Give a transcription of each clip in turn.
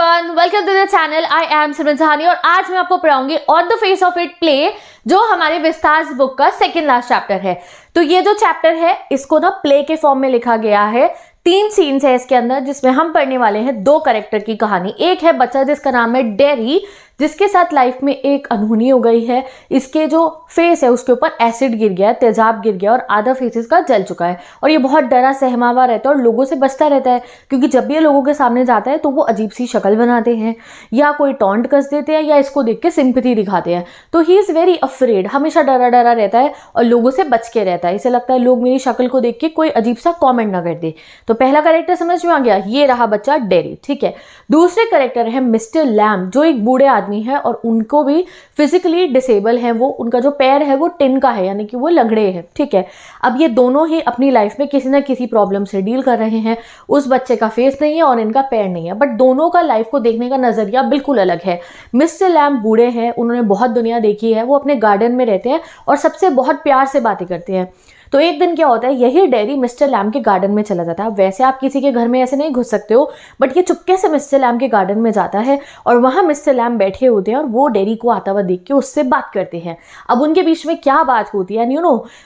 Everyone, welcome to the channel. I am Simran Sahani और आज मैं आपको पढ़ाऊंगी on the face of it play, जो हमारे विस्तार बुक का सेकंड लास्ट चैप्टर है। तो ये जो चैप्टर है इसको ना प्ले के फॉर्म में लिखा गया है। 3 सीन्स है इसके अंदर, जिसमें हम पढ़ने वाले हैं 2 कैरेक्टर की कहानी। एक है बच्चा जिसका नाम है डेरी, जिसके साथ लाइफ में एक अनहोनी हो गई है। इसके जो फेस है उसके ऊपर एसिड गिर गया है, तेजाब गिर गया और आधा फेस इसका जल चुका है और ये बहुत डरा सहमा हुआ रहता है और लोगों से बचता रहता है, क्योंकि जब भी ये लोगों के सामने जाता है तो वो अजीब सी शक्ल बनाते हैं या कोई टॉन्ट कस देते हैं या इसको देख के सिंपैथी दिखाते हैं। तो ही इज़ वेरी अफ्रेड, हमेशा डरा डरा रहता है और लोगों से बच के रहता है। इसे लगता है लोग मेरी शक्ल को देख के कोई अजीब सा कॉमेंट ना कर दे। तो पहला कैरेक्टर समझ में आ गया, ये रहा बच्चा डेरी, ठीक है। दूसरे कैरेक्टर है मिस्टर लैम, जो एक बूढ़े आदमी है और उनको भी फिजिकली डिसेबल है। वो उनका जो पैर है वो टिन का है, यानी कि वो लंगड़े हैं, ठीक है। अब ये दोनों ही अपनी लाइफ में किसी ना किसी प्रॉब्लम से डील कर रहे हैं। उस बच्चे का फेस नहीं है और इनका पैर नहीं है, बट दोनों का लाइफ को देखने का नजरिया बिल्कुल अलग है। मिस्टर लैम बूढ़े हैं, उन्होंने बहुत दुनिया देखी है, वो अपने गार्डन में रहते हैं और सबसे बहुत प्यार से बातें करते हैं। तो एक दिन क्या होता है, यही डेरी मिस्टर लैम के गार्डन में चला जाता है। वैसे आप किसी के घर में ऐसे नहीं घुस सकते हो, बट ये चुपके से मिस्टर लैम के गार्डन में जाता है और वहां मिस्टर लैम बैठे होते हैं और वो डेरी को आता हुआ देख के उससे बात करते हैं। अब उनके बीच में क्या बात होती है,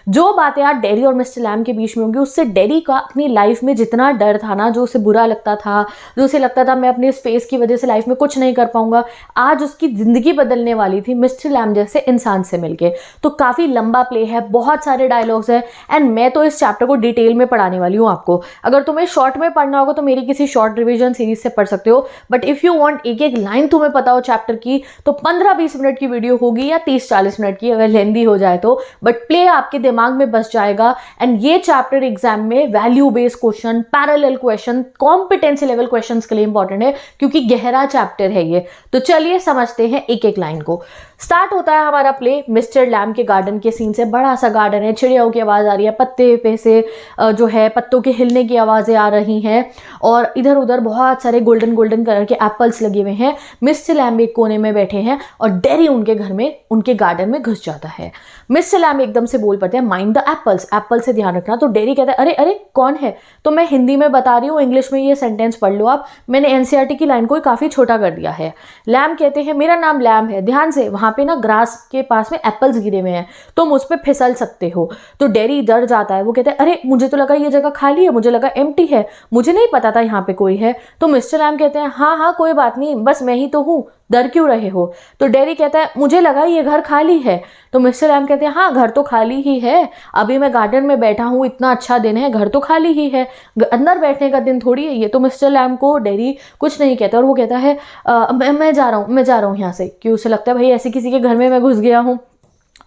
जो बातें आज डेरी और मिस्टर लैम के बीच में होंगी, उससे डेरी का अपनी लाइफ में जितना डर था ना, जो उसे बुरा लगता था, जो उसे लगता था मैं अपने इस फेस की वजह से लाइफ में कुछ नहीं कर पाऊंगा, आज उसकी जिंदगी बदलने वाली थी मिस्टर लैम जैसे इंसान से मिलके। तो काफी लंबा प्ले है, बहुत सारे डायलॉग्स है एंड मैं तो इस चैप्टर को डिटेल में पढ़ाने वाली हूँ आपको। अगर तुम्हें शॉर्ट में पढ़ना होगा तो मेरी किसी शॉर्ट रिवीजन सीरीज से पढ़ सकते हो, बट इफ यू वांट एक एक लाइन तुम्हें पता हो चैप्टर की तो 15-20 मिनट की वीडियो होगी या 30-40 मिनट की, अगर लेंदी हो जाए तो। बट प्ले आपके दिमाग में बस जाएगा एंड ये चैप्टर एग्जाम में value based question, parallel question, competency level question के लिए इंपॉर्टेंट है, क्योंकि गहरा चैप्टर है ये। तो चलिए समझते हैं एक एक लाइन को। स्टार्ट होता है हमारा प्ले मिस्टर लैम के गार्डन के सीन से। बड़ा सा गार्डन है, चिड़ियों की आवाज़ आ रही है, पत्ते पे से जो है पत्तों के हिलने की आवाज़ें आ रही हैं और इधर उधर बहुत सारे गोल्डन गोल्डन कलर के एप्पल्स लगे हुए हैं। मिस्टर लैम एक कोने में बैठे हैं और डेरी उनके घर में, उनके गार्डन में घुस जाता है। मिस्टर लैम एकदम से बोल पड़ते हैं, माइंड द एप्पल्स, एप्पल से ध्यान रखना। तो डेरी कहता है, अरे अरे कौन है? तो मैं हिंदी में बता रही हूँ, इंग्लिश में ये सेंटेंस पढ़ लो आप, मैंने एनसीईआरटी की लाइन को काफ़ी छोटा कर दिया है। लैम कहते हैं, मेरा नाम लैम है, ध्यान से, वहाँ पे ना ग्रास के पास में एप्पल्स गिरे हुए हैं, तुम उस पर फिसल सकते हो। तो डेरी डर जाता है, वो कहता है, अरे मुझे तो लगा ये जगह खाली है, मुझे लगा एम्प्टी है, मुझे नहीं पता था यहाँ पे कोई है। तो मिस्टर लैम कहते हैं, हाँ हाँ कोई बात नहीं, बस मैं ही तो हूँ, डर क्यों रहे हो? तो डेरी कहता है, मुझे लगा ये घर खाली है। तो मिस्टर लैम कहते हैं, हाँ घर तो खाली ही है, अभी मैं गार्डन में बैठा हूँ, इतना अच्छा दिन है, घर तो खाली ही है, अंदर बैठने का दिन थोड़ी है ये। तो मिस्टर लैम को डेरी कुछ नहीं कहता और वो कहता है, मैं जा रहा हूँ यहाँ से, क्यों? उसे लगता है भाई ऐसे किसी के घर में मैं घुस गया हूँ।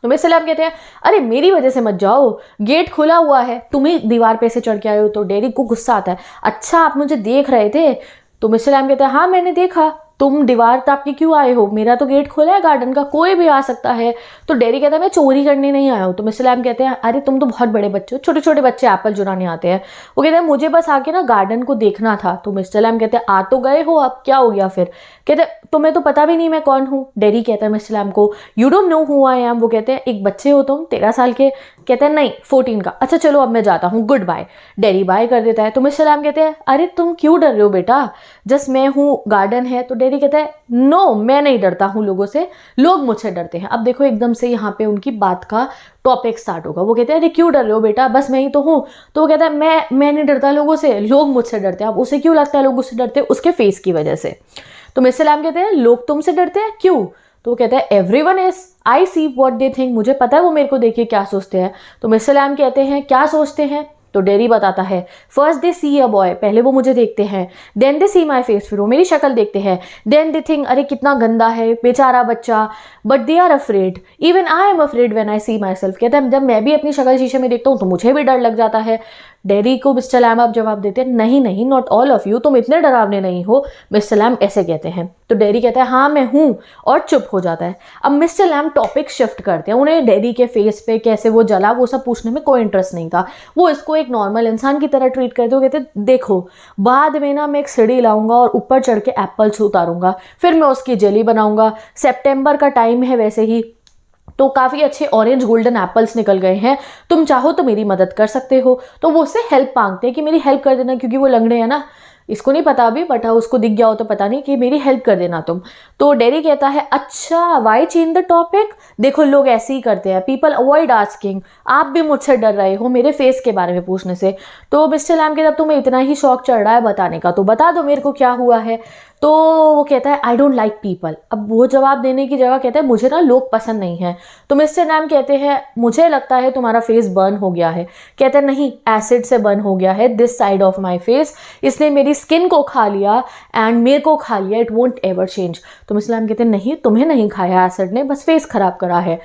तो मिस्टर लैम कहते हैं, अरे मेरी वजह से मत जाओ, गेट खुला हुआ है, तुम ही दीवार पे से चढ़ के आए हो। तो डेरी को गुस्सा आता है, अच्छा आप मुझे देख रहे थे? तो मिस्टर लैम कहते हैं, हाँ मैंने देखा, तुम दीवार ताप के क्यों आए हो? मेरा तो गेट खुला है गार्डन का, कोई भी आ सकता है। तो डेरी कहता है, मैं चोरी करने नहीं आया हूँ। तो मिस्टर लैम कहते हैं, अरे तुम तो बहुत बड़े बच्चे हो, छोटे छोटे बच्चे एप्पल चुराने आते हैं। वो कहते हैं, मुझे बस आके ना गार्डन को देखना था। तो मिस्टर लैम कहते हैं, आ तो गए हो, अब क्या हो गया फिर? कहते हैं, तुम्हें तो पता भी नहीं मैं कौन हूँ। डेरी कहता है मिस्टर लैम को, you don't know who I am. वो कहते हैं, एक बच्चे हो तुम, 13 साल के? कहते हैं, नहीं 14 का। अच्छा चलो अब मैं जाता हूँ, गुड बाय। डेरी बाय कर देता है। तो मिस्टर लैम कहते हैं, अरे तुम क्यों डर रहे हो बेटा, जस्ट मैं हूँ, गार्डन है। तो डेरी कहता है, नो मैं नहीं डरता हूँ लोगों से, लोग मुझसे डरते हैं। अब देखो एकदम से यहाँ पे उनकी बात का टॉपिक स्टार्ट होगा। वो कहते हैं, अरे क्यों डर रहे हो बेटा, बस मैं ही तो हूँ। तो वो कहता है, मैं नहीं डरता लोगों से, लोग मुझसे डरते हैं। अब उसे क्यों लगता है लोग उससे डरते हैं? उसके फेस की वजह से। तो मिस्टर लैम कहते हैं, लोग तुमसे डरते हैं, क्यों? तो वो कहता है, everyone is, I see what they think, मुझे पता है वो मेरे को देख के क्या सोचते हैं। तो मिस्टर लैम कहते हैं, क्या सोचते हैं? तो डेरी बताता है, first they C a boy, पहले वो मुझे देखते हैं, then they C my face, फिर वो मेरी शक्ल देखते हैं, देन दे थिंक, अरे कितना गंदा है बेचारा बच्चा, but they are afraid, even I am afraid when I see myself. कहता है, जब मैं भी अपनी शक्ल शीशे में देखता हूँ तो मुझे भी डर लग जाता है। डेरी को मिस्टर लैम आप जवाब देते हैं, नहीं नहीं, नॉट ऑल ऑफ यू, तुम इतने डरावने नहीं हो। मिस्टर लैम ऐसे कहते हैं। तो डेरी कहता है, हाँ मैं हूँ, और चुप हो जाता है। अब मिस्टर लैम टॉपिक शिफ्ट करते हैं, उन्हें डेरी के फेस पे कैसे वो जला वो सब पूछने में कोई इंटरेस्ट नहीं था, वो इसको एक नॉर्मल इंसान की तरह ट्रीट करते हो। कहते देखो बाद में ना मैं एक सीढ़ी लाऊंगा और ऊपर चढ़ के एप्पल्स उतारूंगा, फिर मैं उसकी जेली बनाऊंगा, सितंबर का टाइम है वैसे ही, तो काफ़ी अच्छे ऑरेंज गोल्डन एप्पल्स निकल गए हैं, तुम चाहो तो मेरी मदद कर सकते हो। तो वो उससे हेल्प मांगते हैं कि मेरी हेल्प कर देना, क्योंकि वो लंगड़े हैं ना, इसको नहीं पता अभी, बट उसको दिख गया हो तो पता नहीं, कि मेरी हेल्प कर देना तुम। तो डेरी कहता है अच्छा वाई चेंज द टॉपिक। देखो लोग ऐसे ही करते हैं, पीपल अवॉइड आस्किंग। आप भी मुझसे डर रहे हो मेरे फेस के बारे में पूछने से। तो मिस्टर लैम कहता है तुम्हें इतना ही शौक चढ़ रहा है बताने का तो बता दो मेरे को क्या हुआ है। तो वो कहता है आई डोंट लाइक पीपल। अब वो जवाब देने की जगह कहता है मुझे ना लोग पसंद नहीं है। तो मिस्टर लैम कहते हैं मुझे लगता है तुम्हारा फेस बर्न हो गया है। कहता है नहीं, एसिड से बर्न हो गया है this side of my face, इसने मेरी स्किन को खा लिया एंड मेरे को खा लिया, इट वोंट एवर चेंज। तो मिस्टर लैम कहते हैं नहीं, तुम्हें नहीं खाया एसिड ने, बस फेस खराब करा है।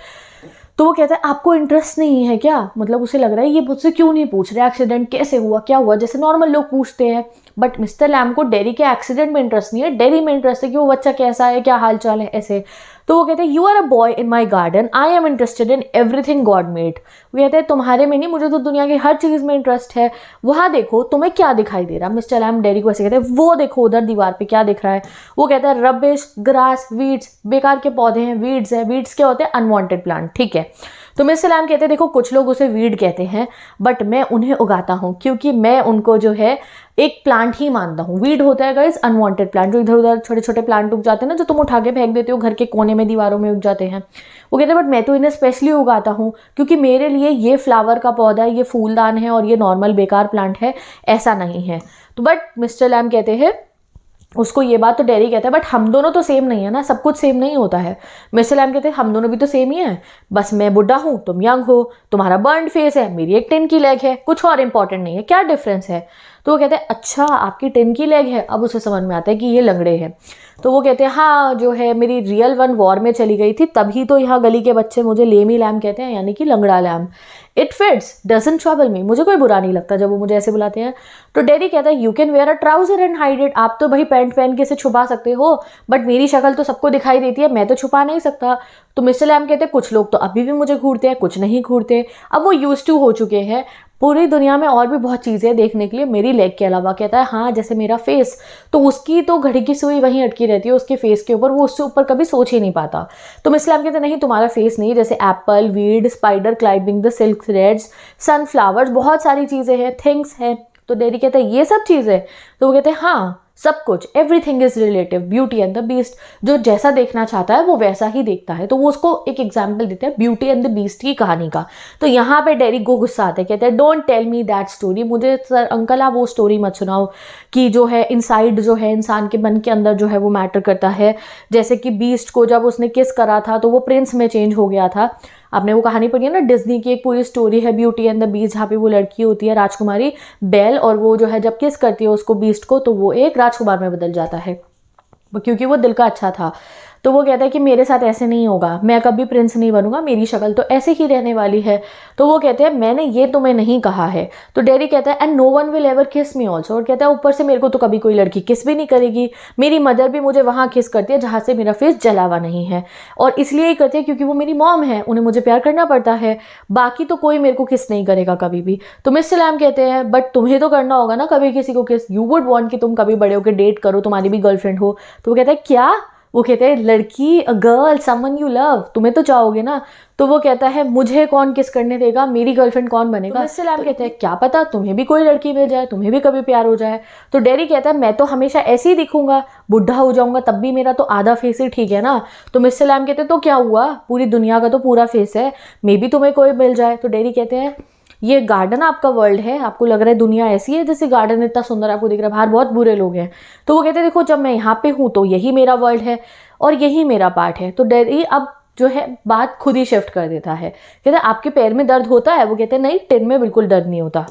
तो वो कहता है आपको इंटरेस्ट नहीं है क्या? मतलब उसे लग रहा है ये मुझसे क्यों नहीं पूछ रहे एक्सीडेंट कैसे हुआ, क्या हुआ, जैसे नॉर्मल लोग पूछते हैं। बट मिस्टर लैम को डेरी के एक्सीडेंट में इंटरेस्ट नहीं है, डेरी में इंटरेस्ट है कि वो बच्चा कैसा है, क्या हाल चाल है, ऐसे। तो वो कहते हैं you are a boy in my garden, I am interested in everything God made. वो कहते हैं तुम्हारे में नहीं, मुझे तो दुनिया की हर चीज़ में इंटरेस्ट है। वहाँ देखो तुम्हें क्या दिखाई दे रहा। मिस्टर लैम डेरी को ऐसे कहते हैं वो देखो उधर दीवार पे क्या दिख रहा है। वो कहता है रबिश, ग्रास, वीड्स, बेकार के पौधे हैं, वीड्स है। वीड्स क्या होते हैं? अनवांटेड प्लांट, ठीक है। तो मिस्टर लैम कहते हैं देखो कुछ लोग उसे वीड कहते हैं बट मैं उन्हें उगाता हूँ क्योंकि मैं उनको जो है एक प्लांट ही मानता हूँ। वीड होता है गाइस अनवांटेड प्लांट, जो इधर उधर छोटे छोटे प्लांट उग जाते हैं ना, जो तुम उठा के फेंक देते हो घर के कोने में, दीवारों में उग जाते हैं। वो कहते हैं बट मैं तो इन्हें स्पेशली उगाता हूँ क्योंकि मेरे लिए ये फ्लावर का पौधा है, ये फूलदान है और ये नॉर्मल बेकार प्लांट है, ऐसा नहीं है। तो बट मिस्टर लैम कहते हैं उसको ये बात तो डेरी कहता है बट हम दोनों तो सेम नहीं है ना, सब कुछ सेम नहीं होता है। मिस्टर लैम कहते हैं हम दोनों भी तो सेम ही हैं, बस मैं बुढ़ा हूँ तुम यंग हो, तुम्हारा बर्न फेस है मेरी एक टिन की लेग है, कुछ और इंपॉर्टेंट नहीं है, क्या डिफरेंस है? तो वो कहते हैं अच्छा आपकी टिन की लेग है। अब उसे समझ में आता है कि ये लंगड़े हैं। तो वो कहते हैं हाँ जो है मेरी रियल वन वॉर में चली गई थी, तभी तो यहाँ गली के बच्चे मुझे लेमी लैम कहते हैं, यानी कि लंगड़ा Lamb. It fits doesn't trouble me, मुझे कोई बुरा नहीं लगता जब वो मुझे ऐसे बुलाते हैं। तो डेडी कहता है you can wear a trouser and hide it, आप तो भाई पैंट पहन के इसे छुपा सकते हो बट मेरी शक्ल तो सबको दिखाई देती है, मैं तो छुपा नहीं सकता। तो मिस्टर लैम कहते हैं कुछ लोग तो अभी भी मुझे घूरते हैं, कुछ नहीं घूरते, अब वो यूज्ड टू हो चुके हैं। पूरी दुनिया में और भी बहुत चीज़ें देखने के लिए मेरी लेग के अलावा। कहता है हाँ जैसे मेरा फेस, तो उसकी तो घड़ी की सुई वहीं अटकी रहती है उसके फेस के ऊपर, वो उससे ऊपर कभी सोच ही नहीं पाता। तो मिस्टर लैम कहते नहीं तुम्हारा फेस नहीं, जैसे Apple, weed, spider climbing the silk threads, sunflowers, बहुत सारी चीज़ें हैं, थिंग्स हैं। तो डेडी कहता है ये सब चीज़ें? तो वो कहते हैं हाँ सब कुछ, everything is relative, beauty and the beast, जो जैसा देखना चाहता है वो वैसा ही देखता है। तो वो उसको एक एग्जाम्पल देते हैं ब्यूटी एंड द बीस्ट की कहानी का। तो यहाँ पे डेरी को गुस्सा आता है, कहते हैं don't tell me that story, मुझे सर अंकल आप वो स्टोरी मत सुनाओ कि जो है इनसाइड जो है इंसान के मन के अंदर जो है वो मैटर करता है। जैसे कि बीस्ट को जब उसने किस करा था तो वो प्रिंस में चेंज हो गया था। आपने वो कहानी पढ़ी है ना, डिज्नी की एक पूरी स्टोरी है ब्यूटी एंड द बीस्ट, जहाँ पे वो लड़की होती है राजकुमारी बेल, और वो जो है जब किस करती है उसको बीस्ट को तो वो एक राजकुमार में बदल जाता है क्योंकि वो दिल का अच्छा था। तो वो कहता है कि मेरे साथ ऐसे नहीं होगा, मैं कभी प्रिंस नहीं बनूंगा, मेरी शक्ल तो ऐसे ही रहने वाली है। तो वो कहते हैं मैंने ये तुम्हें नहीं कहा है। तो डेरी कहता है and no one will ever kiss me also, और कहता है ऊपर से मेरे को तो कभी कोई लड़की किस भी नहीं करेगी, मेरी मदर भी मुझे वहाँ किस करती है जहाँ से मेरा फेस जला हुआ नहीं है, और इसलिए ही करती है क्योंकि वो मेरी मॉम है, उन्हें मुझे प्यार करना पड़ता है, बाकी तो कोई मेरे को किस नहीं करेगा कभी भी। तो मिस्टर लैम कहते हैं बट तुम्हें तो करना होगा ना कभी किसी को किस, यू वुड वॉन्ट कि तुम कभी बड़े होकर डेट करो, तुम्हारी भी गर्लफ्रेंड हो। तो वो कहता है क्या? वो कहते हैं लड़की, a girl, someone you love, तुम्हें तो चाहोगे ना। तो वो कहता है मुझे कौन किस करने देगा, मेरी गर्लफ्रेंड कौन बनेगा। तो मिस्टर लैम कहते हैं क्या पता तुम्हें भी कोई लड़की मिल जाए, तुम्हें भी कभी प्यार हो जाए। तो डेरी कहता है मैं तो हमेशा ऐसे ही दिखूंगा, बुढ़ा हो जाऊंगा तब भी मेरा तो आधा फेस ही ठीक है ना। तो मिस्टर लैम कहते हैं तो क्या हुआ, पूरी दुनिया का तो पूरा फेस है, मे बी तुम्हें कोई मिल जाए। तो डेरी कहते हैं ये गार्डन आपका वर्ल्ड है, आपको लग रहा है दुनिया ऐसी है जैसे गार्डन इतना सुंदर आपको दिख रहा है, बाहर बहुत बुरे लोग हैं। तो वो कहते हैं देखो जब मैं यहाँ पे हूँ तो यही मेरा वर्ल्ड है और यही मेरा पार्ट है। तो डेरी अब जो है बात खुद ही शिफ्ट कर देता है, कहते हैं आपके पैर में दर्द होता है? वो कहते हैं नहीं, टिन में बिल्कुल दर्द नहीं होता।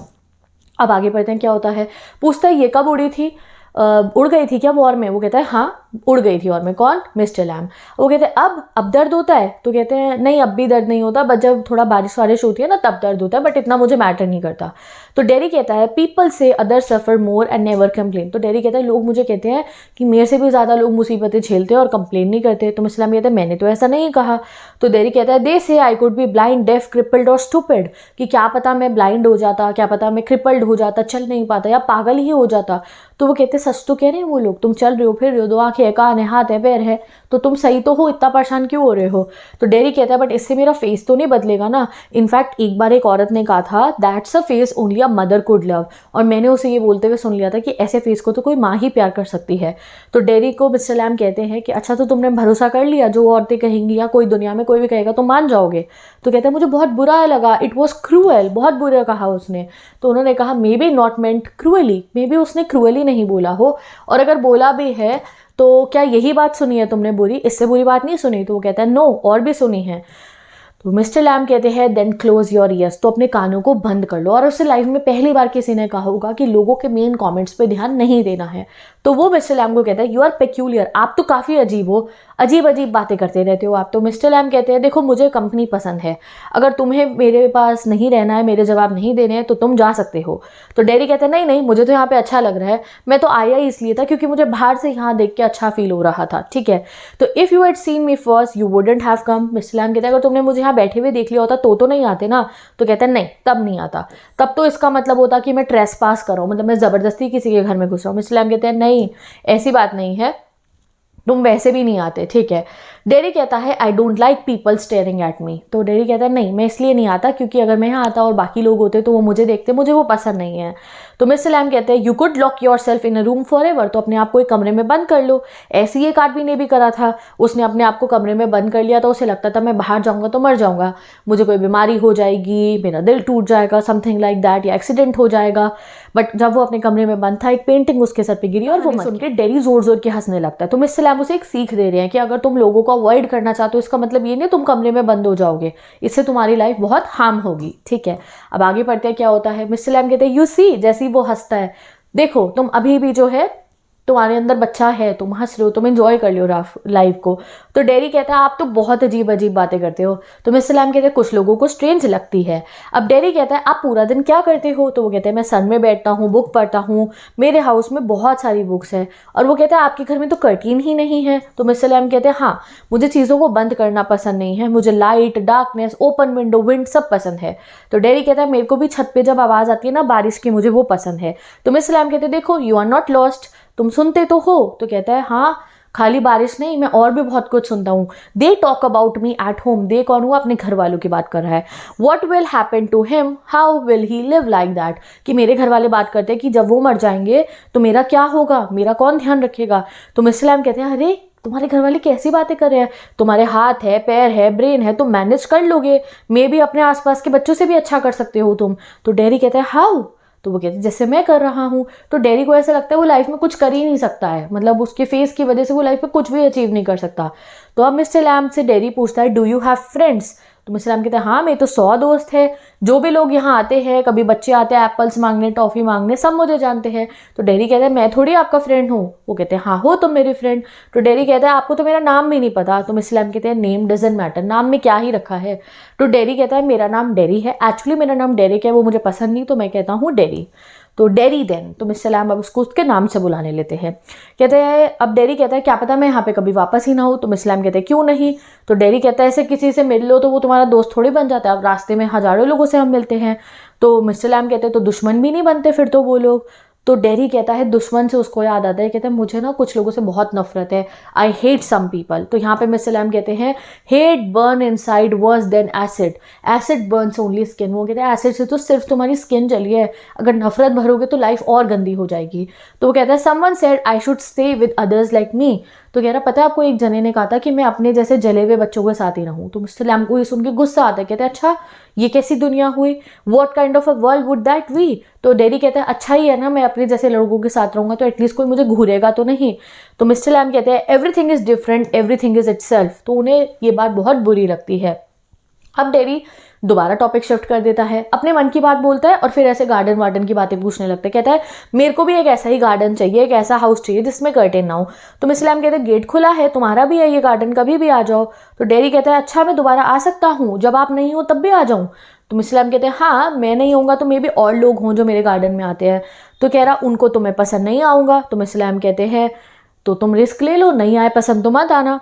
अब आगे बढ़ते हैं क्या होता है, पूछता है ये कब उड़ी थी, उड़ गई थी क्या वॉर में? वो कहता है हाँ उड़ गई थी। और में कौन? Mister Lamb. वो कहते हैं अब दर्द होता है? तो कहते हैं नहीं अब भी दर्द नहीं होता, बट जब थोड़ा बारिश वारिश होती है ना तब दर्द होता है, बट इतना मुझे मैटर नहीं करता। तो डेरी कहता है पीपल से other suffer more and never complain. तो डेरी कहता है लोग मुझे कहते हैं कि मेरे से भी ज़्यादा लोग मुसीबतें झेलते हैं और कंप्लेन नहीं करते। तो मिस्टर लैम कहता है मैंने तो ऐसा नहीं कहा। तो डेरी कहता है they say I could be blind, deaf, crippled और स्टूपिड, कि क्या पता मैं ब्लाइंड हो जाता, क्या पता मैं क्रिपल्ड हो जाता, चल नहीं पाता, या पागल ही हो जाता। तो वो कहते सच तो कह रहे हैं वो लोग, तुम चल रहे हो फिर रहे हो, दो आंखें है, कान है, हाथ है, पैर है, तो तुम सही तो हो, इतना परेशान क्यों हो रहे हो? तो डेरी कहता है बट इससे मेरा फेस तो नहीं बदलेगा ना। इनफैक्ट एक बार एक औरत ने कहा था that's a face only a mother could love, और मैंने उसे ये बोलते हुए सुन लिया था कि ऐसे फेस को तो कोई माँ ही प्यार कर सकती है। तो डेरी को मिस्टर लैम कहते हैं कि अच्छा तो तुमने भरोसा कर लिया, जो औरतें कहेंगी या कोई दुनिया में कोई भी कहेगा तो मान जाओगे? तो कहता है मुझे बहुत बुरा लगा, इट वॉज क्रूअल, बहुत बुरा कहा उसने। तो उन्होंने कहा may be not meant cruelly, may be उसने क्रूअली नहीं बोला हो, और अगर बोला भी है तो क्या यही बात सुनी है तुमने बुरी, इससे बुरी बात नहीं सुनी? तो वो कहता है नो, और भी सुनी है। तो मिस्टर लैम कहते हैं देन क्लोज योर ईयर्स, तो अपने कानों को बंद कर लो। और उससे लाइफ में पहली बार किसी ने कहा होगा कि लोगों के मेन कमेंट्स पे ध्यान नहीं देना है। तो वो मिस्टर लैम को कहता है यू आर पेक्यूलियर, आप तो काफ़ी अजीब हो, अजीब अजीब बातें करते रहते हो आप तो। मिस्टर लैम कहते हैं देखो मुझे कंपनी पसंद है, अगर तुम्हें मेरे पास नहीं रहना है, मेरे जवाब नहीं देने हैं, तो तुम जा सकते हो। तो डेरी कहते हैं नहीं नहीं, मुझे तो यहाँ पे अच्छा लग रहा है, मैं तो आया ही इसलिए था क्योंकि मुझे बाहर से यहाँ देख के अच्छा फील हो रहा था, ठीक है। तो if you had seen me first you wouldn't have come. Mister Lamb कहते हैं अगर तुमने मुझे यहाँ बैठे हुए देख लिया होता तो नहीं आते ना। तो कहते हैं नहीं, तब नहीं आता, तब तो इसका मतलब होता कि मैं ट्रेस पास कर रहा हूँ, मतलब मैं ज़बरदस्ती किसी के घर में घुस रहा हूँ। मिस्टर लैम कहते हैं नहीं, ऐसी बात नहीं है, तुम वैसे भी नहीं आते, ठीक है। डेरी कहता है I don't like people staring at me. तो डेरी कहता है नहीं, मैं इसलिए नहीं आता क्योंकि अगर मैं यहाँ आता और बाकी लोग होते तो वो मुझे देखते, मुझे वो पसंद नहीं है। तो मिस्टर लैम कहते हैं you could lock your self in a room for ever, तो अपने आप को एक कमरे में बंद कर लो। ऐसे ही एक आदमी ने भी करा था, उसने अपने आप को कमरे में बंद कर लिया था, उसे लगता था मैं बाहर जाऊँगा तो मर जाऊँगा, मुझे कोई बीमारी हो जाएगी, मेरा दिल टूट जाएगा, समथिंग लाइक दैट, या एक्सीडेंट हो जाएगा। बट जब वो अपने कमरे में बंद था एक पेंटिंग उसके सर पे गिरी और वो सुन के डेरी जोर जोर के हंसने लगता है। तो मिस्टर लैम उसे एक सीख दे रहे हैं कि अगर तुम लोगों को अवॉइड करना चाहते हो इसका मतलब ये नहीं तुम कमरे में बंद हो जाओगे, इससे तुम्हारी लाइफ बहुत हार्म होगी, ठीक है। अब आगे पढ़ते हैं क्या होता है। मिस्टर लैम कहते हैं यू सी, जैसे ही वो हंसता है, देखो तुम अभी भी जो है तुम्हारे अंदर बच्चा है, तुम हंस रहे हो, तुम एंजॉय कर लियो लाइफ को। तो डेरी कहता है आप तो बहुत अजीब अजीब बातें करते हो। तो मिस्टर लैम कहते हैं कुछ लोगों को स्ट्रेंज लगती है। अब डेरी कहता है आप पूरा दिन क्या करते हो? तो वो कहते हैं मैं सन में बैठता हूँ, बुक पढ़ता हूँ, मेरे हाउस में बहुत सारी बुक्स हैं। और वो कहता है आपके घर में तो कर्टीन ही नहीं है। तो मिस्टर लैम कहते हैं हाँ, मुझे चीज़ों को बंद करना पसंद नहीं है, मुझे light, darkness, open window, wind सब पसंद है। तो डेरी कहता है मेरे को भी छत पे जब आवाज़ आती है ना बारिश की, मुझे वो पसंद है। तो मिस्टर लैम कहते हैं देखो यू आर नॉट लॉस्ट, तुम सुनते तो हो? तो कहता है हाँ, खाली बारिश नहीं, मैं और भी बहुत कुछ सुनता हूँ। They talk about me at home, they कौन हुआ? अपने घर वालों की बात कर रहा है। What will happen to him, how will he live like that, कि मेरे घर वाले बात करते हैं कि जब वो मर जाएंगे तो मेरा क्या होगा, मेरा कौन ध्यान रखेगा। तो मिस्टर लैम कहते हैं अरे तुम्हारे घर वाले कैसी बातें कर रहे हैं, तुम्हारे हाथ है, पैर है, ब्रेन है, तुम मैनेज कर लोगे, मे भी अपने आसपास के बच्चों से भी अच्छा कर सकते हो तुम। तो डेरी कहता है हाउ? तो वो कहते हैं जैसे मैं कर रहा हूँ। तो डेरी को ऐसा लगता है वो लाइफ में कुछ कर ही नहीं सकता है, मतलब उसके फेस की वजह से वो लाइफ में कुछ भी अचीव नहीं कर सकता। तो अब मिस्टर लैम से डेरी पूछता है डू यू हैव फ्रेंड्स? तो मिस्टर लैम कहते हैं हाँ, मेरे तो 100 दोस्त है, जो भी लोग यहाँ आते हैं, कभी बच्चे आते हैं एप्पल्स मांगने, टॉफ़ी मांगने, सब मुझे जानते हैं। तो डेरी कहता है मैं थोड़ी आपका फ्रेंड हूँ। वो कहते हैं हाँ हो तुम मेरी फ्रेंड। तो डेरी कहता है आपको तो मेरा नाम भी नहीं पता। तो मिस्टर लैम कहते हैं नेम डजंट मैटर, नाम में क्या ही रखा है। तो डेरी कहता है मेरा नाम डेरी है, एक्चुअली मेरा नाम डेरिक है, वो मुझे पसंद नहीं तो मैं कहता हूँ डेरी। तो डेरी देन, तो मिस्टर लैम अब उसको उसके नाम से बुलाने लेते हैं। कहते हैं अब डेरी कहता है क्या पता मैं यहाँ पे कभी वापस ही ना हूँ। तो मिस्टर लैम कहते हैं क्यों नहीं? तो डेरी कहता है ऐसे किसी से मिल लो तो वो तुम्हारा दोस्त थोड़ी बन जाता है, अब रास्ते में हजारों लोगों से हम मिलते हैं। तो मिस्टर लैम कहते हैं तो दुश्मन भी नहीं बनते फिर तो वो लोग। तो डेरी कहता है दुश्मन से उसको याद आता है, कहता है मुझे ना कुछ लोगों से बहुत नफरत है, आई हेट सम पीपल। तो यहाँ पे मिस्टर लैम कहते हैं hate burn inside worse than acid, acid Burns only skin. वो कहते हैं एसिड से तो सिर्फ तुम्हारी स्किन जली है, अगर नफरत भरोगे तो लाइफ और गंदी हो जाएगी। तो वो कहता है someone said I should stay with others like me. तो कह रहा पता है आपको एक जने ने कहा था कि मैं अपने जैसे जले हुए बच्चों के साथ ही रहूं। तो मिस्टर लैम को ये सुन के गुस्सा आता है, कहते हैं अच्छा ये कैसी दुनिया हुई, what kind of a world would that be. तो डेरी कहता है अच्छा ही है ना, मैं अपने जैसे लोगों के साथ रहूंगा तो एटलीस्ट कोई मुझे घूरेगा तो नहीं। तो मिस्टर लैम कहते हैं everything is different, everything is itself. तो उन्हें ये बात बहुत बुरी लगती है। अब डेरी दोबारा टॉपिक शिफ्ट कर देता है, अपने मन की बात बोलता है और फिर ऐसे गार्डन वार्डन की बातें पूछने लगता है। कहता है मेरे को भी एक ऐसा ही गार्डन चाहिए, एक ऐसा हाउस चाहिए जिसमें कर्टेन ना हो। तो मिस्टर लैम कहते हैं गेट खुला है, तुम्हारा भी है ये गार्डन, कभी भी आ जाओ। तो डेरी कहता है अच्छा मैं दोबारा आ सकता हूँ, जब आप नहीं हो तब भी आ जाऊँ। तो मिस्टर लैम कहते हैं हाँ मैं नहीं होऊंगा तो मे भी और लोग हों जो मेरे गार्डन में आते हैं। तो कह रहा उनको तो मैं पसंद नहीं आऊँगा। तो मिस्टर लैम कहते हैं तो तुम रिस्क ले लो, नहीं आए पसंद तो मत आना।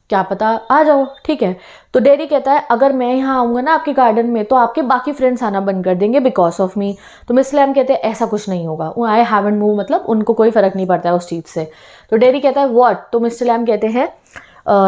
क्या पता आ जाओ, ठीक है। तो डैडी कहता है अगर मैं यहाँ आऊँगा ना आपके गार्डन में तो आपके बाकी फ्रेंड्स आना बंद कर देंगे बिकॉज ऑफ मी। तो मिस लैम कहते हैं ऐसा कुछ नहीं होगा, आई हैवंट मूव, मतलब उनको कोई फ़र्क नहीं पड़ता है उस चीज़ से। तो डैडी कहता है व्हाट? तो मिस्टर लैम कहते हैं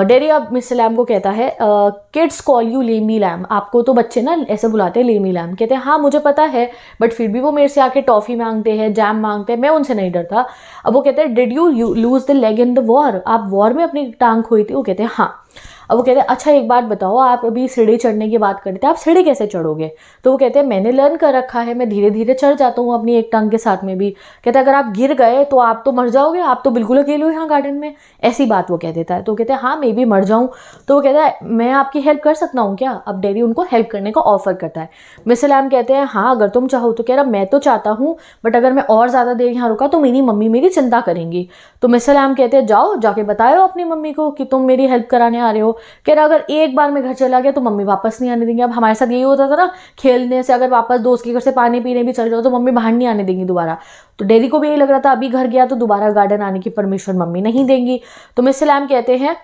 डैडी अब मिस्टर लैम को कहता है kids call you Lamey Lamb, आपको तो बच्चे ना ऐसे बुलाते हैं लेमी लैम। कहते हैं हाँ मुझे पता है, बट फिर भी वो मेरे से आके टॉफ़ी मांगते हैं, जैम मांगते हैं, मैं उनसे नहीं डरता। अब वो कहते हैं did you lose the leg in the war, आप वॉर में अपनी टांग खोई थी? वो कहते हैं हाँ। अब वो कहते हैं अच्छा एक बात बताओ, आप अभी सीढ़ी चढ़ने की बात करते थे, आप सीढ़ी कैसे चढ़ोगे? तो वो कहते हैं मैंने लर्न कर रखा है, मैं धीरे धीरे चढ़ जाता हूँ अपनी एक टांग के साथ में भी। कहते हैं अगर आप गिर गए तो आप तो मर जाओगे, आप तो बिल्कुल अकेले हो यहाँ गार्डन में, ऐसी बात वो कह देता है। तो कहते हैं हाँ मैं भी मर जाऊँ। तो वो कहता है मैं आपकी हेल्प कर सकता हूँ क्या? अब डैडी उनको हेल्प करने का ऑफर करता है। मिस्टर लैम कहते हैं हाँ अगर तुम चाहो। तो कह रहा मैं तो चाहता हूँ, बट अगर मैं और ज़्यादा देर यहाँ रुका तो मेरी मम्मी मेरी चिंता करेंगी। तो मिस्टर लैम कहते हैं जाओ जाके बताओ अपनी मम्मी को कि तुम मेरी हेल्प कराने आ रहे हो। कह रहा अगर एक बार मैं घर चला गया तो मम्मी वापस नहीं आने देंगे। अब हमारे साथ यही होता था ना, खेलने से अगर वापस दोस्त के घर से पानी पीने भी चल जाओ तो मम्मी बाहर नहीं आने देंगी दोबारा। तो डैडी को भी यही लग रहा था अभी घर गया तो दोबारा गार्डन आने की परमिशन मम्मी नहीं देंगी। तो मिस्टर लैम कहते हैं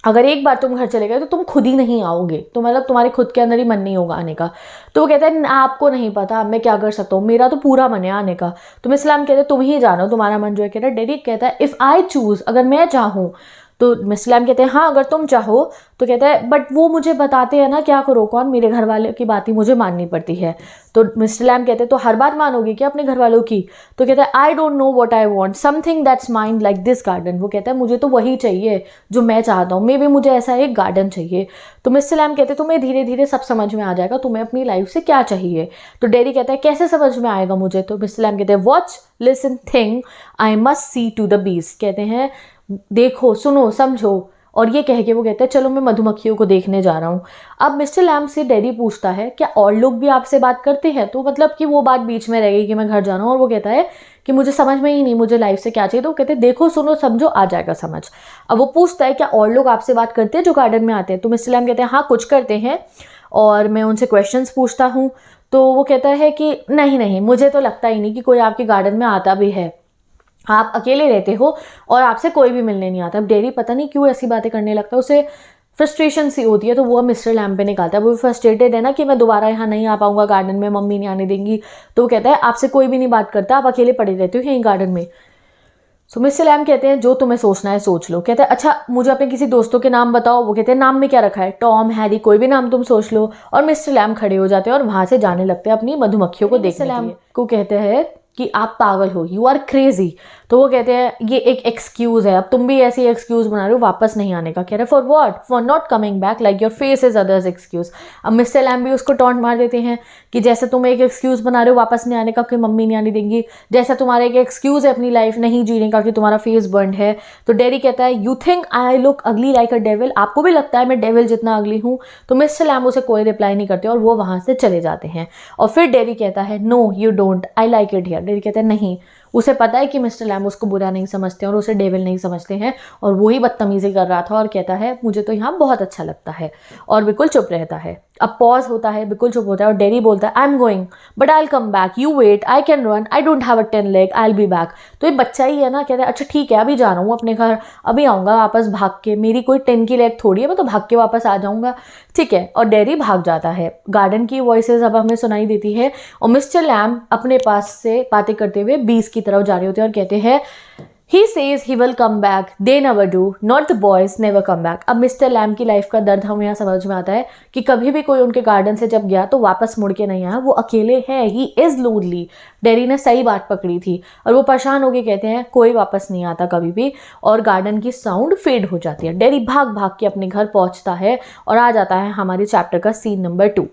अगर एक बार तुम घर चले गए तो तुम खुद ही नहीं आओगे, तो मतलब तुम्हारे खुद के अंदर ही मन नहीं होगा आने का। तो वो कहते हैं आपको नहीं पता मैं क्या कर सकता हूँ, मेरा तो पूरा मन है आने का। तो मिस्टर लैम कहते हैं तुम ही जानो तुम्हारा मन जो है। कह रहा डैडी कहता है इफ़ आई चूज़, अगर मैं चाहूँ। तो मिस्टर लैम कहते हैं हाँ अगर तुम चाहो। तो कहता है बट वो मुझे बताते हैं ना क्या करो कौन, मेरे घर वाले की बात ही मुझे माननी पड़ती है। तो मिस्टर लैम कहते हैं तो हर बात मानोगी क्या अपने घर वालों की? तो कहता है I don't know what I want, something that's mind like this garden. वो कहता है मुझे तो वही चाहिए जो मैं चाहता हूँ, मे बी मुझे ऐसा एक गार्डन चाहिए। तो मिस्टर लैम कहते हैं तुम्हें धीरे धीरे सब समझ में आ जाएगा तुम्हें अपनी लाइफ से क्या चाहिए। तो डैडी कहता है कैसे समझ में आएगा मुझे? तो मिस्टर लैम कहते हैं watch listen think I must see to the bees, कहते हैं देखो सुनो समझो। और ये कह के वो कहते हैं चलो मैं मधुमक्खियों को देखने जा रहा हूँ। अब मिस्टर लैम से डैडी पूछता है क्या और लोग भी आपसे बात करते हैं? तो मतलब कि वो बात बीच में रह गई कि मैं घर जा रहा हूँ, और वो कहता है कि मुझे समझ में ही नहीं मुझे लाइफ से क्या चाहिए। तो वो कहते हैं देखो सुनो समझो आ जाएगा समझ। अब वो पूछता है क्या और लोग आपसे बात करते हैं जो गार्डन में आते हैं? तो मिस्टर लैम कहते हैं हाँ कुछ करते हैं और मैं उनसे क्वेश्चंस पूछता हूँ। तो वो कहता है कि नहीं मुझे तो लगता ही नहीं कि कोई आपके गार्डन में आता भी है, आप अकेले रहते हो और आपसे कोई भी मिलने नहीं आता। अब डैडी पता नहीं क्यों ऐसी बातें करने लगता है, उसे फ्रस्ट्रेशन सी होती है तो वो मिस्टर लैम पे निकालता है। वो फ्रस्ट्रेटेड है ना कि मैं दोबारा यहाँ नहीं आ पाऊंगा गार्डन में, मम्मी नहीं आने देंगी। तो वो कहता है आपसे कोई भी नहीं बात करता, आप अकेले पड़े रहते हो यहीं गार्डन में। सो मिस्टर लैम कहते हैं जो तुम्हें सोचना है सोच लो। कहते हैं अच्छा मुझे अपने किसी दोस्तों के नाम बताओ। वो कहते हैं नाम में क्या रखा है, टॉम हैरी कोई भी नाम तुम सोच लो। और मिस्टर लैम खड़े हो जाते हैं और वहां से जाने लगते हैं अपनी मधुमक्खियों को देखने के लिए। को कहते हैं कि आप पागल हो, यू आर क्रेजी। तो वो कहते हैं ये एक एक्सक्यूज़ है, अब तुम भी ऐसी एक्सक्यूज़ बना रहे हो वापस नहीं आने का। कह रहे for what? For not coming back like your face is others excuse. अब मिस्टर लैम भी उसको टॉन्ट मार देते हैं कि जैसे तुम एक एक्सक्यूज़ बना रहे हो वापस नहीं आने का कि मम्मी नहीं आने देंगी, जैसा तुम्हारा एक एक्सक्यूज़ है अपनी लाइफ नहीं जीने का कि तुम्हारा फेस बर्न है। तो डैडी कहता है यू थिंक आई लुक अगली लाइक अ डेविल, आपको भी लगता है मैं डेविल जितना अगली हूँ? तो मिस्टर लैम उसे कोई रिप्लाई नहीं करते और वो वहाँ से चले जाते हैं। और फिर डैडी कहता है no you don't, I like it here. Daddy कहता है नहीं, उसे पता है कि मिस्टर लैम उसको बुरा नहीं समझते और उसे डेविल नहीं समझते हैं, और वही बदतमीजी कर रहा था और कहता है मुझे तो यहाँ बहुत अच्छा लगता है, और बिल्कुल चुप रहता है। अब पॉज होता है, बिल्कुल चुप होता है और डैडी बोलता है I am going but I will come back, you wait, I can run, I don't have a 10 leg, I will be back. तो ये बच्चा ही है ना, कहता है अच्छा ठीक है अभी जा रहा हूँ अपने घर, अभी आऊँगा वापस भाग के, मेरी कोई 10 की लेग थोड़ी है, मैं तो भाग के वापस आ जाऊँगा, ठीक है। और डैडी भाग जाता है। गार्डन की वॉइसेस अब हमें सुनाई देती है और मिस्टर लैम अपने पास से बातें करते हुए बीज की तरफ जा रहे होते हैं और कहते हैं He says he will come back, they never do, not the boys never come back। अब मिस्टर लैम की लाइफ का दर्द हमें यहाँ समझ में आता है कि कभी भी कोई उनके गार्डन से जब गया तो वापस मुड़ के नहीं आया, वो अकेले है, ही इज लोनली। डैडी ने सही बात पकड़ी थी और वो परेशान होके कहते हैं कोई वापस नहीं आता कभी भी, और गार्डन की साउंड फेड हो जाती है। डैडी भाग भाग के अपने घर पहुंचता है और आ जाता है हमारे चैप्टर का सीन नंबर 2।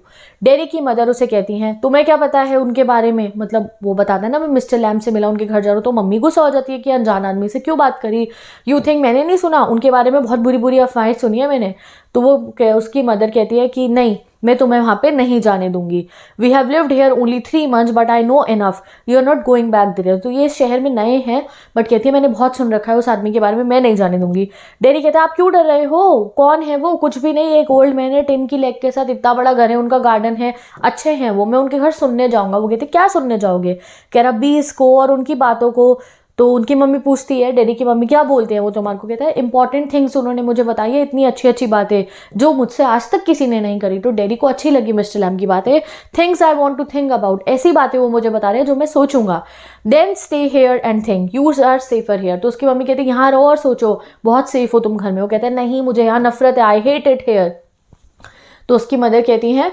डैडी की मदर उसे कहती हैं तुम्हें क्या पता है उनके बारे में, मतलब वो बताता है ना मैं मिस्टर लैम से मिला उनके घर जा रहा हूँ। तो मम्मी गुस्सा हो जाती है कि अनजान आदमी से क्यों बात करी, यू थिंक मैंने नहीं सुना, उनके बारे में बहुत बुरी बुरी अफवाहें सुनी है मैंने। तो वो उसकी मदर कहती है कि नहीं मैं तुम्हें वहाँ पे नहीं जाने दूंगी, we have lived here only 3 months but I know enough, you are not going back there. तो ये शहर में नए हैं बट कहती है मैंने बहुत सुन रखा है उस आदमी के बारे में, मैं नहीं जाने दूंगी। डैडी कहता है आप क्यों डर रहे हो, कौन है वो? कुछ भी नहीं, एक ओल्ड मैन है 10 की लेग के साथ, इतना बड़ा घर है, उनका गार्डन है, अच्छे हैं वो, मैं उनके घर सुनने जाऊंगा। वो कहते क्या सुनने जाओगे? कह रहा बीस को और उनकी बातों को। तो उनकी मम्मी पूछती है, डेडी की मम्मी क्या बोलते हैं वो, तो मार्को कहता है इंपॉर्टेंट थिंग्स उन्होंने मुझे बताई है, इतनी अच्छी अच्छी बातें जो मुझसे आज तक किसी ने नहीं करी। तो डेडी को अच्छी लगी मिस्टर लैम की बातें, things I want to think about, ऐसी बातें वो मुझे बता रहे हैं जो मैं सोचूंगा। Then stay here and think, you are safer here. तो उसकी मम्मी कहती है यहाँ रहो और सोचो, बहुत सेफ हो तुम घर में। वो कहता है नहीं, मुझे यहाँ नफरत है, आई हेट इट हेयर। तो उसकी मदर कहती हैं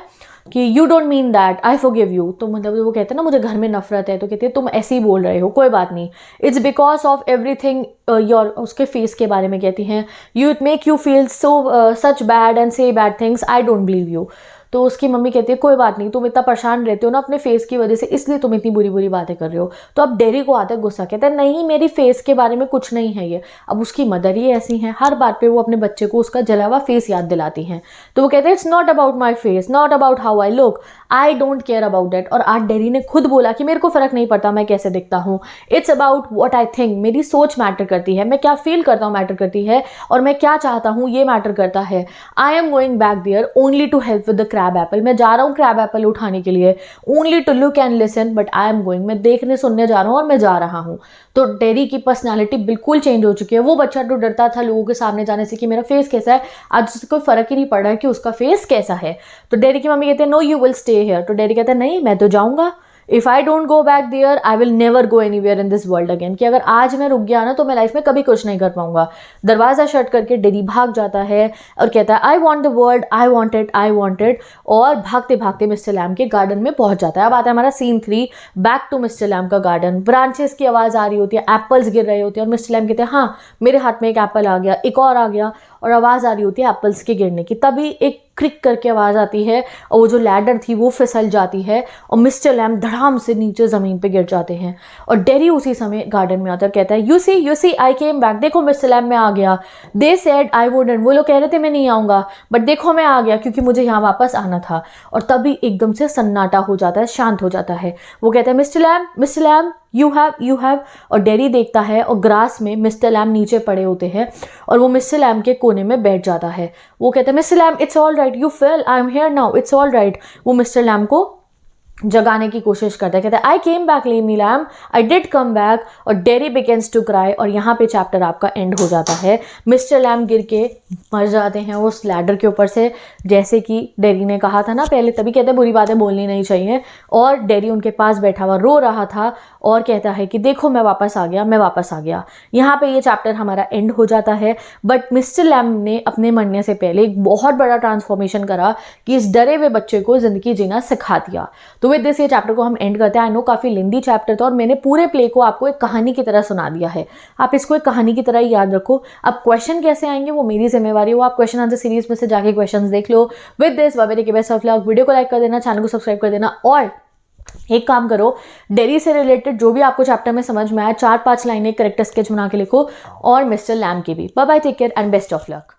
कि you don't mean that, I forgive you. तो मतलब वो कहते हैं ना मुझे घर में नफरत है, तो कहती है तुम ऐसे ही बोल रहे हो, कोई बात नहीं, it's because of everything your, उसके फेस के बारे में कहती हैं, you it make you feel so such bad and say bad things, I don't believe you. तो उसकी मम्मी कहती है कोई बात नहीं, तुम इतना परेशान रहते हो ना अपने फेस की वजह से, इसलिए तुम इतनी बुरी बुरी बातें कर रहे हो। तो अब डेरी को आता है गुस्सा, कहता है नहीं मेरी फेस के बारे में कुछ नहीं है ये। अब उसकी मदर ही ऐसी हैं, हर बात पे वो अपने बच्चे को उसका जला हुआ फेस याद दिलाती हैं। तो वो कहते हैं it's not about my face, not about how I look, I don't care about that. और आज डेरी ने खुद बोला कि मेरे को फर्क नहीं पड़ता मैं कैसे दिखता हूँ, it's about what I think, मेरी सोच मैटर करती है, मैं क्या फील करता हूँ मैटर करती है, और मैं क्या चाहता हूँ ये मैटर करता है। I am going back there only to help with the crab apple, मैं जा रहा हूँ क्रैब एप्पल उठाने के लिए, only to look and listen but I am going, मैं देखने सुनने जा रहा हूँ और मैं जा रहा हूँ। तो डेरी की पर्सनालिटी बिल्कुल चेंज हो चुकी है। वो बच्चा तो डरता था लोगों के सामने जाने से कि मेरा फेस कैसा है, आज उससे कोई फर्क ही नहीं पड़ रहा है कि उसका फेस कैसा है। तो डेरी की मम्मी कहते हैं no you will stay here. तो डेरी कहता है नहीं मैं तो जाऊंगा, if I don't go back there I will never go anywhere in this world again, कि अगर आज मैं रुक गया ना तो मैं लाइफ में कभी कुछ नहीं कर पाऊंगा। दरवाजा शट करके डेरी भाग जाता है और कहता है I want the world, I want it, I want it, और भागते भागते मिस्टर लैम के गार्डन में पहुंच जाता है। अब आता है हमारा scene 3, back to mister Lamb का गार्डन। ब्रांचेस की आवाज़ आ रही होती है, एप्पल्स गिर रहे होते हैं, और मिस्टर लैम कहते हैं हाँ मेरे हाथ में एक एप्पल आ गया, एक और आ गया, और आवाज़ आ रही होती है एप्पल्स के गिरने की। तभी एक क्रिक करके आवाज़ आती है और वो जो लैडर थी वो फिसल जाती है और मिस्टर लैम धड़ाम से नीचे ज़मीन पे गिर जाते हैं। और डेरी उसी समय गार्डन में आता है, कहता है you see I came back, देखो मिस्टर लैम मैं आ गया, दे सेड आई वुडंट, वो लोग कह रहे थे मैं नहीं आऊँगा बट देखो मैं आ गया क्योंकि मुझे यहाँ वापस आना था। और तभी एकदम से सन्नाटा हो जाता है, शांत हो जाता है। वो कहता है मिस्टर लैम यू हैव, और डेरी देखता है और ग्रास में मिस्टर लैम नीचे पड़े होते हैं और वो मिस्टर लैम के कोने में बैठ जाता है। वो कहता है mister Lamb it's all right, you fell, I am here now, it's all right. वो मिस्टर लैम को जगाने की कोशिश करता है, कहता है I came back Lemmy Lamb, I did come back, और डेरी बिगेंस टू क्राई। और यहाँ पे चैप्टर आपका एंड हो जाता है। मिस्टर लैम गिर के मर जाते हैं उस लैडर के ऊपर से, जैसे कि डेरी ने कहा था ना पहले, तभी कहते हैं बुरी बातें बोलनी नहीं चाहिए। और डेरी उनके पास बैठा हुआ रो रहा था और कहता है कि देखो मैं वापस आ गया, मैं वापस आ गया। यहाँ पे ये चैप्टर हमारा एंड हो जाता है। बट मिस्टर लैम ने अपने मरने से पहले एक बहुत बड़ा ट्रांसफॉर्मेशन करा कि इस डरे हुए बच्चे को ज़िंदगी जीना सिखा दिया। तो विद दिस ये चैप्टर को हम एंड करते हैं। आई नो काफ़ी लेंदी चैप्टर था और मैंने पूरे प्ले को आपको एक कहानी की तरह सुना दिया है। आप इसको एक कहानी की तरह ही याद रखो। अब क्वेश्चन कैसे आएंगे वो मेरी जिम्मेवारी हो, आप क्वेश्चन आंसर सीरीज में से जाके क्वेश्चंस देख लो। विद दिस बाय के बेस्ट ऑफ लक, वीडियो को लाइक कर देना, चैनल को सब्सक्राइब कर देना, और एक काम करो डेरी से रिलेटेड जो भी आपको चैप्टर में समझ में आया 4-5 लाइनें करेक्टर स्केच बना के लिखो, और मिस्टर लैम की भी। Bye bye, take care and best of luck.